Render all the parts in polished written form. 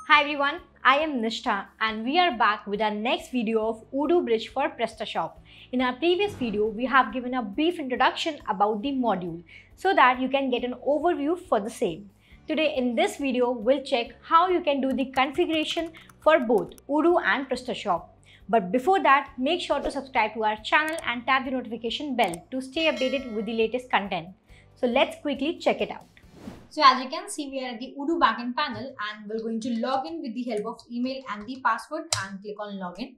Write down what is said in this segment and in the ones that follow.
Hi everyone, I am Nishtha and we are back with our next video of Odoo Bridge for PrestaShop. In our previous video, we have given a brief introduction about the module so that you can get an overview for the same. Today in this video, we'll check how you can do the configuration for both Odoo and PrestaShop. But before that, make sure to subscribe to our channel and tap the notification bell to stay updated with the latest content. So let's quickly check it out. So as you can see, we are at the Odoo backend panel and we're going to log in with the help of email and the password and click on login.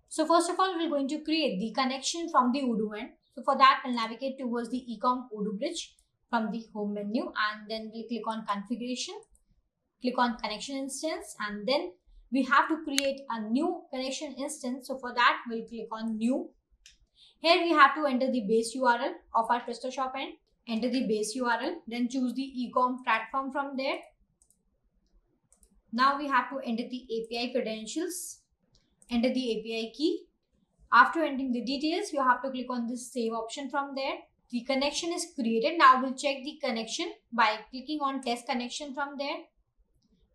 So first of all, we're going to create the connection from the Odoo end. So for that, we'll navigate towards the Ecom Odoo Bridge from the home menu and then we'll click on configuration, click on connection instance, and then we have to create a new connection instance. So for that, we'll click on new. Here we have to enter the base URL of our PrestaShop end. Enter the base URL, then choose the Ecom platform from there. Now we have to enter the API credentials. Enter the API key. After entering the details, you have to click on this save option from there. The connection is created. Now we'll check the connection by clicking on test connection from there.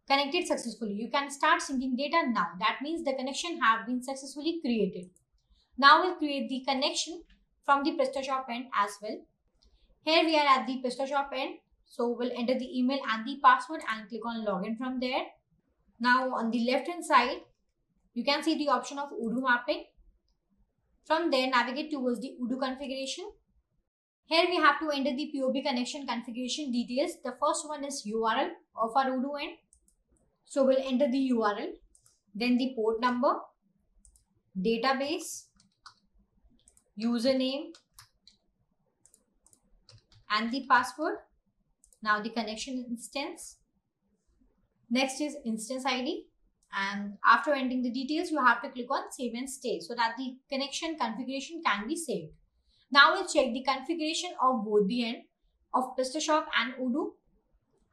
Connected successfully. You can start syncing data now. That means the connection have been successfully created. Now we'll create the connection from the PrestaShop end as well. Here we are at the PrestaShop end. So we'll enter the email and the password and click on login from there. Now on the left hand side, you can see the option of Odoo mapping. From there, navigate towards the Odoo configuration. Here we have to enter the POB connection configuration details. The first one is URL of our Odoo end. So we'll enter the URL, then the port number, database, username, and the password. Now the connection instance. Next is instance ID. And after entering the details, you have to click on save and stay so that the connection configuration can be saved. Now we'll check the configuration of both the end of PrestaShop and Odoo.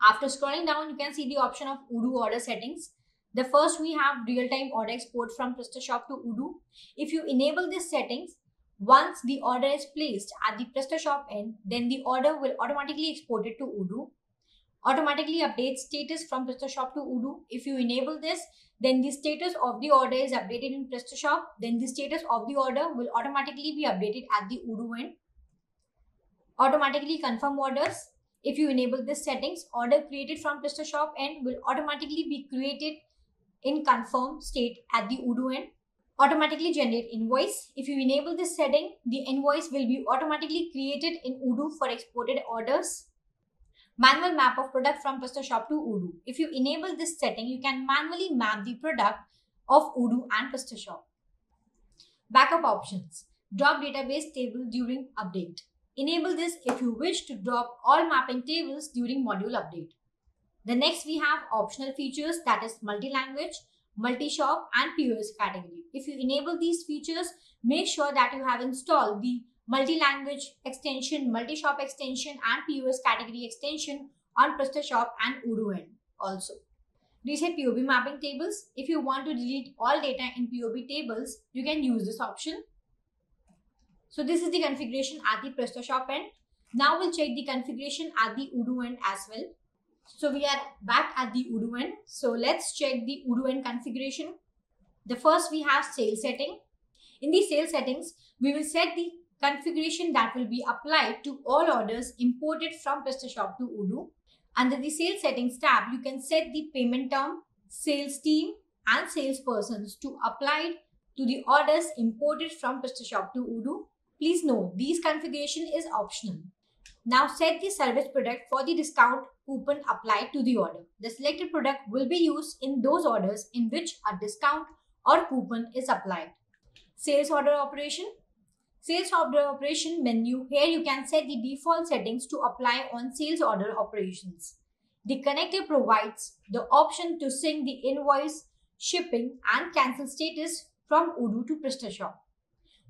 After scrolling down, you can see the option of Odoo order settings. The first we have real-time order export from PrestaShop to Odoo. If you enable these settings, once the order is placed at the PrestaShop end, then the order will automatically export it to Odoo. Automatically update status from PrestaShop to Odoo. If you enable this, then the status of the order is updated in PrestaShop. Then the status of the order will automatically be updated at the Odoo end. Automatically confirm orders. If you enable this settings, order created from PrestaShop end will automatically be created in confirm state at the Odoo end. Automatically generate invoice. If you enable this setting, the invoice will be automatically created in Odoo for exported orders. Manual map of product from PrestaShop to Odoo. If you enable this setting, you can manually map the product of Odoo and PrestaShop. Backup options. Drop database table during update. Enable this if you wish to drop all mapping tables during module update. The next we have optional features, that is multi-language, multi-shop and POS category. If you enable these features, make sure that you have installed the multi-language extension, multi-shop extension and POS category extension on PrestaShop and Odoo end also. Reset POB mapping tables. If you want to delete all data in POB tables, you can use this option. So this is the configuration at the PrestaShop end. Now we'll check the configuration at the Odoo end as well. So we are back at the Odoo end. So let's check the Odoo end configuration. The first we have sales setting. In the sales settings, we will set the configuration that will be applied to all orders imported from PrestaShop to Odoo. Under the sales settings tab, you can set the payment term, sales team and salespersons to apply to the orders imported from PrestaShop to Odoo. Please note, these configuration is optional. Now set the service product for the discount coupon applied to the order. The selected product will be used in those orders in which a discount or coupon is applied. Sales order operation. Sales order operation menu. Here you can set the default settings to apply on sales order operations. The connector provides the option to sync the invoice, shipping and cancel status from Odoo to PrestaShop.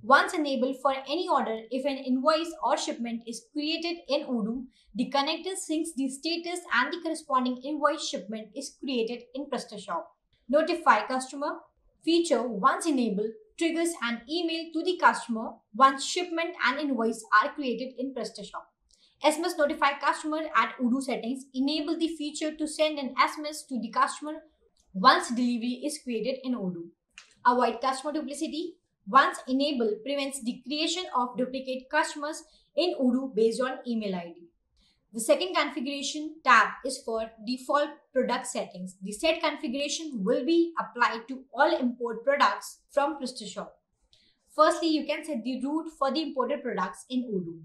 Once enabled for any order, if an invoice or shipment is created in Odoo, the connector syncs the status and the corresponding invoice shipment is created in PrestaShop. Notify customer feature, once enabled, triggers an email to the customer once shipment and invoice are created in PrestaShop. SMS notify customer at Odoo settings. Enable the feature to send an SMS to the customer once delivery is created in Odoo. Avoid customer duplicity. Once enable prevents the creation of duplicate customers in Odoo based on email ID. The second configuration tab is for default product settings. The set configuration will be applied to all import products from PrestaShop. Firstly, you can set the root for the imported products in Odoo.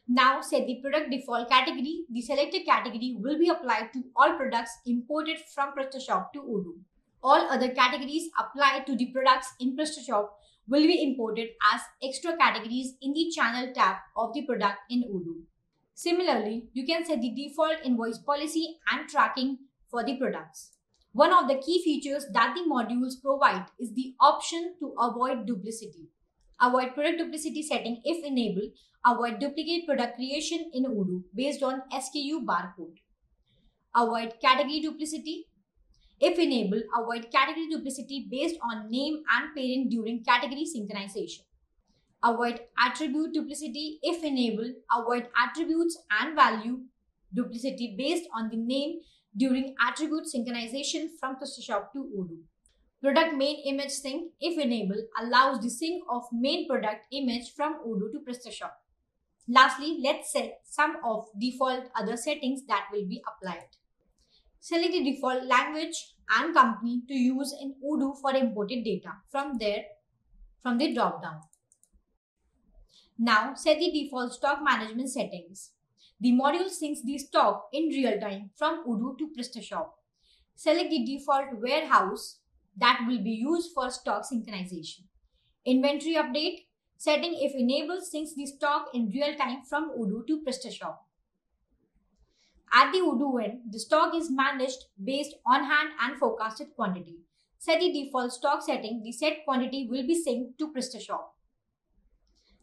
Now set the product default category. The selected category will be applied to all products imported from PrestaShop to Odoo. All other categories applied to the products in PrestaShop will be imported as extra categories in the channel tab of the product in Odoo. Similarly, you can set the default invoice policy and tracking for the products. One of the key features that the modules provide is the option to avoid duplicity. Avoid product duplicity setting if enabled. Avoid duplicate product creation in Odoo based on SKU barcode. Avoid category duplicity. If enabled, avoid category duplicity based on name and parent during category synchronization. Avoid attribute duplicity. If enabled, avoid attributes and value duplicity based on the name during attribute synchronization from PrestaShop to Odoo. Product main image sync, if enabled, allows the sync of main product image from Odoo to PrestaShop. Lastly, let's set some of default other settings that will be applied. Select the default language and company to use in Odoo for imported data from the drop-down. Now set the default stock management settings. The module syncs the stock in real time from Odoo to PrestaShop. Select the default warehouse that will be used for stock synchronization. Inventory update setting, if enabled, syncs the stock in real time from Odoo to PrestaShop. At the Odoo end, the stock is managed based on hand and forecasted quantity. Set the default stock setting. The set quantity will be synced to PrestaShop.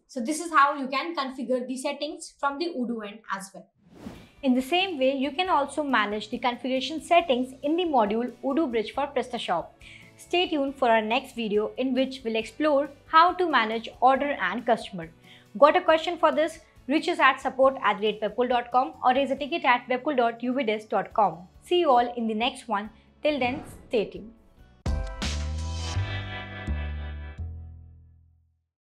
So this is how you can configure the settings from the Odoo end as well. In the same way, you can also manage the configuration settings in the module Odoo Bridge for PrestaShop. Stay tuned for our next video in which we'll explore how to manage order and customer. Got a question for this? Reach us at support@webcool.com or raise a ticket at webcool.uvdesk.com. See you all in the next one. Till then, stay tuned.